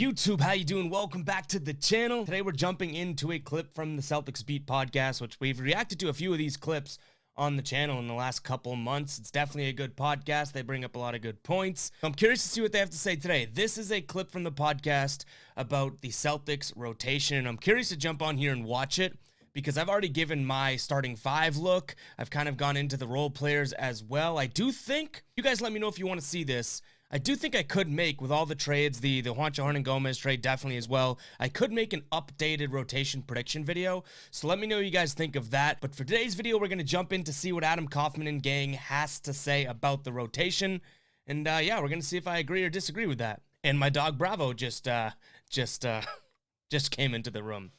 YouTube, how you doing? Welcome back to the channel. Today we're jumping into a clip from the Celtics Beat podcast, which we've reacted to a few of these clips on the channel in the last couple months. It's definitely a good podcast. They bring up a lot of good points. I'm curious to see what they have to say today. This is a clip from the podcast about the Celtics rotation, and I'm curious to jump on here and watch it because I've already given my starting five look. I've kind of gone into the role players as well. I do think, you guys let me know if you want to see this. I do think I could make, with all the trades, the Juancho Hernangomez trade definitely as well, I could make an updated rotation prediction video. So let me know what you guys think of that. But for today's video, we're going to jump in to see what Adam Kaufman and gang has to say about the rotation. And yeah, we're going to see if I agree or disagree with that. And my dog Bravo just came into the room.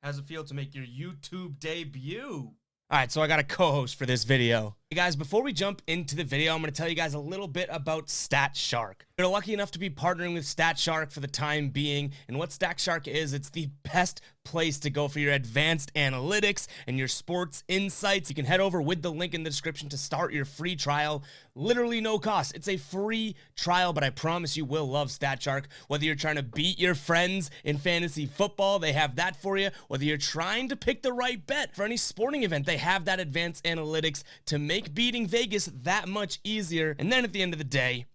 How's it feel to make your YouTube debut? All right, so I got a co-host for this video. Hey guys, before we jump into the video, I'm going to tell you guys a little bit about StatShark. We're lucky enough to be partnering with StatShark for the time being, and what StatShark is, it's the best place to go for your advanced analytics and your sports insights. You can head over with the link in the description to start your free trial. Literally no cost. It's a free trial, but I promise you will love StatShark. Whether you're trying to beat your friends in fantasy football, they have that for you. Whether you're trying to pick the right bet for any sporting event, they have that advanced analytics to make beating Vegas that much easier. And then at the end of the day,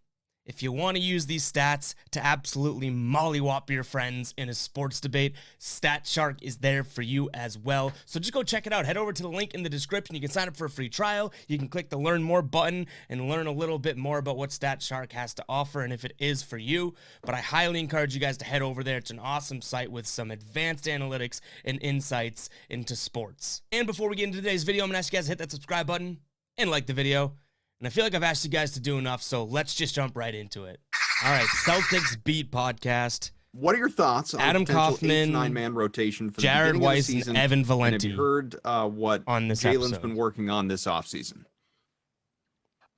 if you want to use these stats to absolutely mollywop your friends in a sports debate, StatShark is there for you as well. So just go check it out. Head over to the link in the description. You can sign up for a free trial. You can click the Learn More button and learn a little bit more about what StatShark has to offer and if it is for you. But I highly encourage you guys to head over there. It's an awesome site with some advanced analytics and insights into sports. And before we get into today's video, I'm going to ask you guys to hit that subscribe button and like the video. And I feel like I've asked you guys to do enough, so let's just jump right into it. All right, Celtics Beat podcast. What are your thoughts on Adam Kaufman, 8-9-man rotation for the Jared beginning Weiss, of the season? and Evan And have Valenti you heard what on this Jalen's episode? been working on this offseason?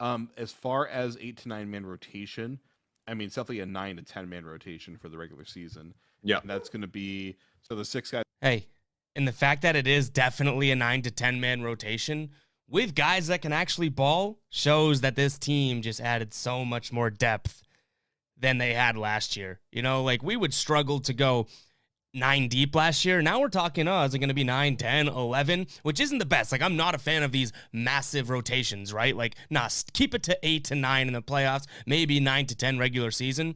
As far as 8 to 9 man rotation, I mean, it's definitely a 9 to 10 man rotation for the regular season. Yeah. And that's going to be, so the 6 guys. Hey, and the fact that it is definitely a 9 to 10 man rotation with guys that can actually ball shows that this team just added so much more depth than they had last year. You know, like we would struggle to go 9 deep last year. Now we're talking, is it going to be 9, 10, 11, which isn't the best. Like, I'm not a fan of these massive rotations, right? Like, nah, keep it to 8 to 9 in the playoffs, maybe 9 to 10 regular season.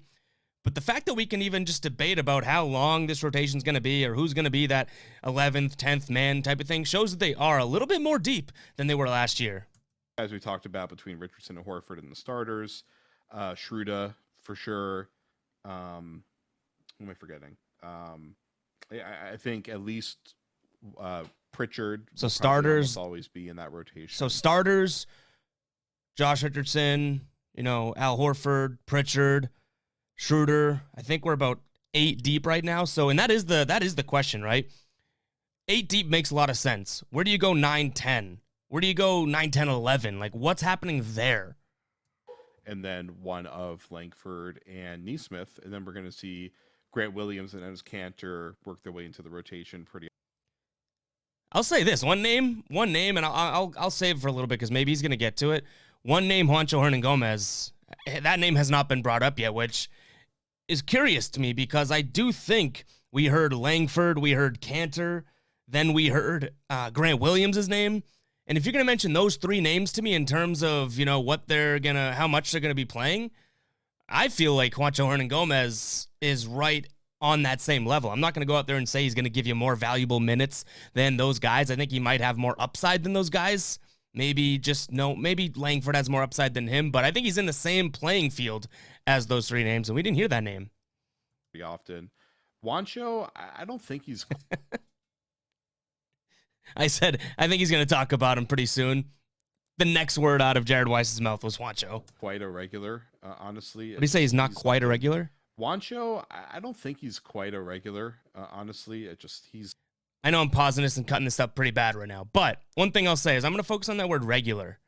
But the fact that we can even just debate about how long this rotation is going to be or who's going to be that 11th, 10th man type of thing shows that they are a little bit more deep than they were last year. As we talked about between Richardson and Horford and the starters, Schroeder for sure. Who am I forgetting? I think at least Pritchard. So starters always be in that rotation. So starters, Josh Richardson, Al Horford, Pritchard, Schroeder. I think we're about 8 deep right now. So, and that is the question, right? 8 deep makes a lot of sense. Where do you go 9, 10? Where do you go 9, 10, 11? Like, what's happening there? And then one of Langford and Neesmith. And then we're going to see Grant Williams and Enes Kanter work their way into the rotation pretty. I'll say this, one name, and I'll save it for a little bit because maybe he's going to get to it. One name, Juancho Hernangomez. That name has not been brought up yet, which is curious to me because I do think we heard Langford, we heard Kanter, then we heard Grant Williams' name. And if you're going to mention those 3 names to me in terms of, what how much they're going to be playing, I feel like Juancho Hernangomez is right on that same level. I'm not going to go out there and say he's going to give you more valuable minutes than those guys. I think he might have more upside than those guys. Maybe Langford has more upside than him, but I think he's in the same playing field as those 3 names, and we didn't hear that name. Pretty often. Juancho, I don't think he's... I said, I think he's going to talk about him pretty soon. The next word out of Jared Weiss's mouth was Juancho. Quite a regular, honestly. What do you say, he's not quite a regular? Juancho, I don't think he's quite a regular, honestly. I know I'm pausing this and cutting this up pretty bad right now, but one thing I'll say is I'm going to focus on that word regular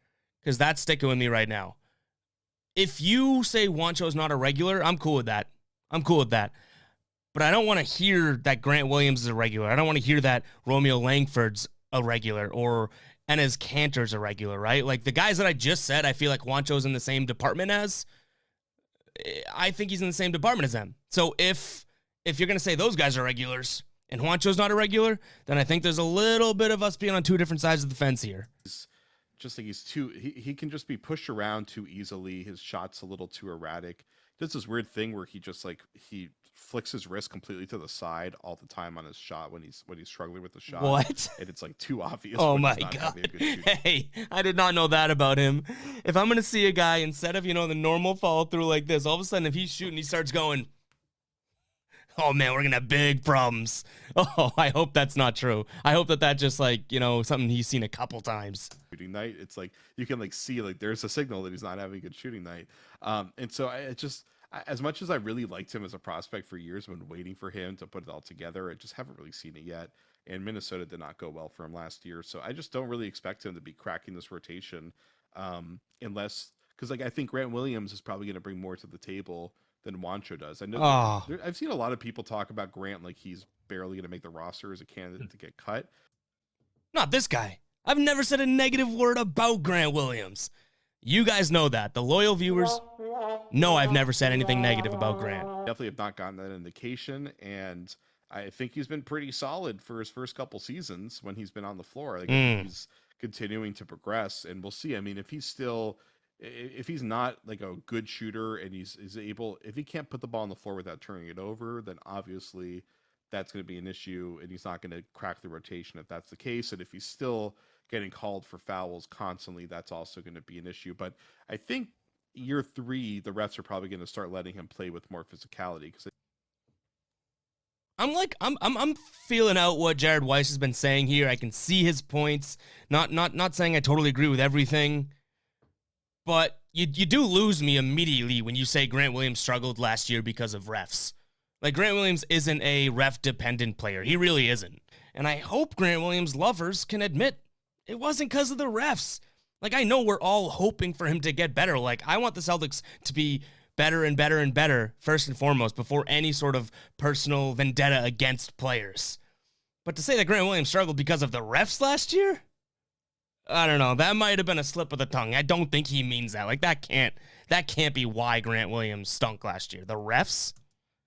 because that's sticking with me right now. If you say Juancho's not a regular, I'm cool with that. But I don't want to hear that Grant Williams is a regular. I don't want to hear that Romeo Langford's a regular or Enes Kanter's a regular, right? Like the guys that I just said, I feel like Juancho's in the same department as. I think he's in the same department as them. So if you're going to say those guys are regulars and Juancho's not a regular, then I think there's a little bit of us being on two different sides of the fence here. Just like he can just be pushed around too easily. His shot's a little too erratic. Does this weird thing where he just like he flicks his wrist completely to the side all the time on his shot when he's struggling with the shot. What? And it's like too obvious. Oh my God. Hey, I did not know that about him. If I'm going to see a guy, instead of, the normal follow through like this, all of a sudden if he's shooting, he starts going, oh man, we're going to have big problems. Oh, I hope that's not true. I hope that just like, something he's seen a couple times. Shooting night. It's like, you can like see like there's a signal that he's not having a good shooting night. And so as much as I really liked him as a prospect for years, I've been waiting for him to put it all together. I just haven't really seen it yet. And Minnesota did not go well for him last year. So I just don't really expect him to be cracking this rotation unless, because like I think Grant Williams is probably going to bring more to the table than Juancho does. I know I've seen a lot of people talk about Grant like he's barely going to make the roster as a candidate to get cut. Not this guy. I've never said a negative word about Grant Williams. You guys know that. The loyal viewers know I've never said anything negative about Grant. Definitely have not gotten that indication, and I think he's been pretty solid for his first couple seasons when he's been on the floor. Like he's continuing to progress, and we'll see. I mean, if he's not like a good shooter and if he can't put the ball on the floor without turning it over, then obviously that's going to be an issue, and he's not going to crack the rotation if that's the case. And if he's still getting called for fouls constantly, that's also going to be an issue. But I think year 3, the refs are probably going to start letting him play with more physicality. Because I'm feeling out what Jared Weiss has been saying here. I can see his points. Not saying I totally agree with everything, but you do lose me immediately when you say Grant Williams struggled last year because of refs. Like, Grant Williams isn't a ref-dependent player. He really isn't. And I hope Grant Williams lovers can admit it wasn't because of the refs. Like, I know we're all hoping for him to get better. Like, I want the Celtics to be better and better and better, first and foremost, before any sort of personal vendetta against players. But to say that Grant Williams struggled because of the refs last year? I don't know. That might have been a slip of the tongue. I don't think he means that. Like, that can't be why Grant Williams stunk last year. The refs?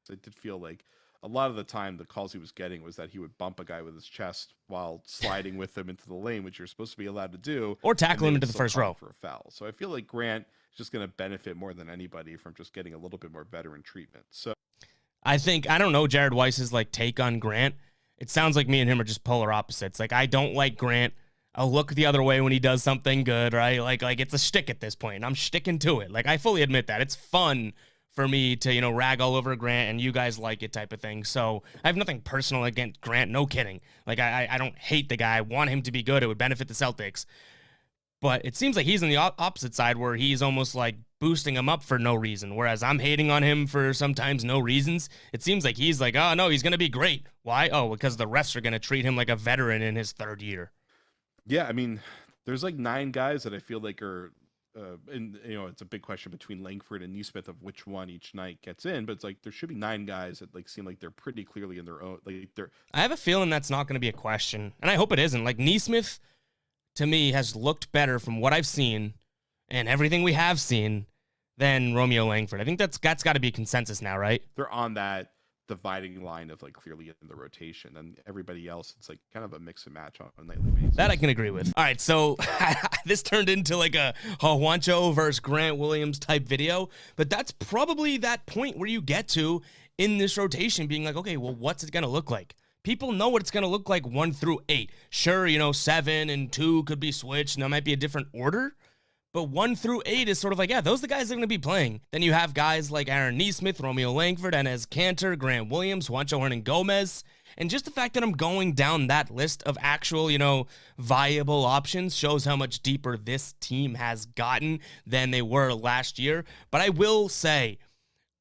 It did feel like a lot of the time the calls he was getting was that he would bump a guy with his chest while sliding with him into the lane, which you're supposed to be allowed to do. Or tackle him into the first row. For a foul. So I feel like Grant is just going to benefit more than anybody from just getting a little bit more veteran treatment. So I don't know Jared Weiss's like take on Grant. It sounds like me and him are just polar opposites. Like, I don't like Grant. I'll look the other way when he does something good, right? Like it's a shtick at this point. I'm sticking to it. Like, I fully admit that. It's fun for me to, rag all over Grant, and you guys like it type of thing. So I have nothing personal against Grant. No kidding. Like, I don't hate the guy. I want him to be good. It would benefit the Celtics. But it seems like he's on the opposite side where he's almost like boosting him up for no reason. Whereas I'm hating on him for sometimes no reasons. It seems like he's like, oh, no, he's going to be great. Why? Oh, because the refs are going to treat him like a veteran in his 3rd year. Yeah, I mean, there's like 9 guys that I feel like are and it's a big question between Langford and Nesmith of which one each night gets in, but it's like there should be 9 guys that like seem like they're pretty clearly in their own. Like I have a feeling that's not going to be a question, and I hope it isn't. Like, Nesmith, to me, has looked better from what I've seen and everything we have seen than Romeo Langford. I think that's got to be a consensus now, right? They're on that dividing line of like clearly in the rotation, and everybody else, it's like kind of a mix and match on a nightly basis. That I can agree with. All right, so this turned into like a Juancho versus Grant Williams type video, but that's probably that point where you get to in this rotation being like, okay, well, what's it going to look like? People know what it's going to look like 1 through 8. Sure, 7 and 2 could be switched, and that might be a different order. But 1 through 8 is sort of like, yeah, those are the guys that are going to be playing. Then you have guys like Aaron Nesmith, Romeo Langford, Enes Kanter, Grant Williams, Juancho Hernan-Gomez. And just the fact that I'm going down that list of actual, viable options shows how much deeper this team has gotten than they were last year. But I will say,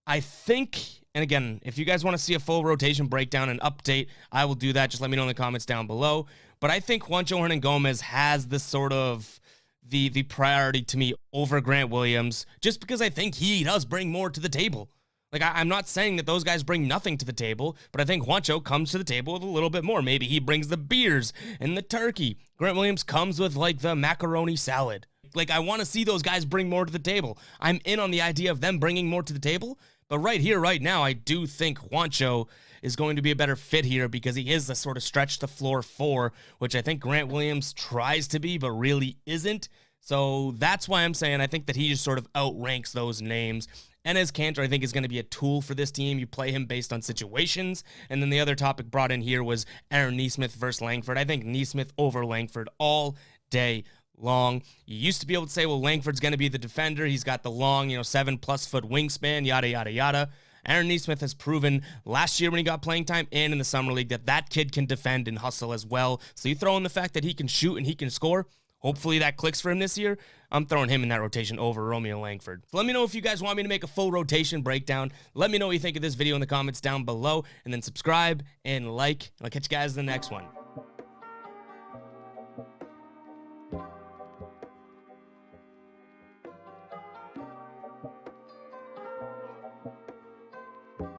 I think, and again, if you guys want to see a full rotation breakdown and update, I will do that. Just let me know in the comments down below. But I think Juancho Hernan-Gomez has this sort of the priority to me over Grant Williams, just because I think he does bring more to the table. Like, I'm not saying that those guys bring nothing to the table, but I think Juancho comes to the table with a little bit more. Maybe he brings the beers and the turkey. Grant Williams comes with, like, the macaroni salad. Like, I want to see those guys bring more to the table. I'm in on the idea of them bringing more to the table. But right here, right now, I do think Juancho is going to be a better fit here because he is the sort of stretch the floor 4, which I think Grant Williams tries to be, but really isn't. So that's why I'm saying I think that he just sort of outranks those names. And as Cantor, I think, is going to be a tool for this team. You play him based on situations. And then the other topic brought in here was Aaron Nesmith versus Langford. I think Nesmith over Langford all day long. You used to be able to say, well, Langford's going to be the defender. He's got the long, 7+ foot wingspan, yada, yada, yada. Aaron Nesmith has proven last year when he got playing time and in the summer league that kid can defend and hustle as well. So you throw in the fact that he can shoot and he can score. Hopefully that clicks for him this year. I'm throwing him in that rotation over Romeo Langford. So let me know if you guys want me to make a full rotation breakdown. Let me know what you think of this video in the comments down below. And then subscribe and like. And I'll catch you guys in the next one.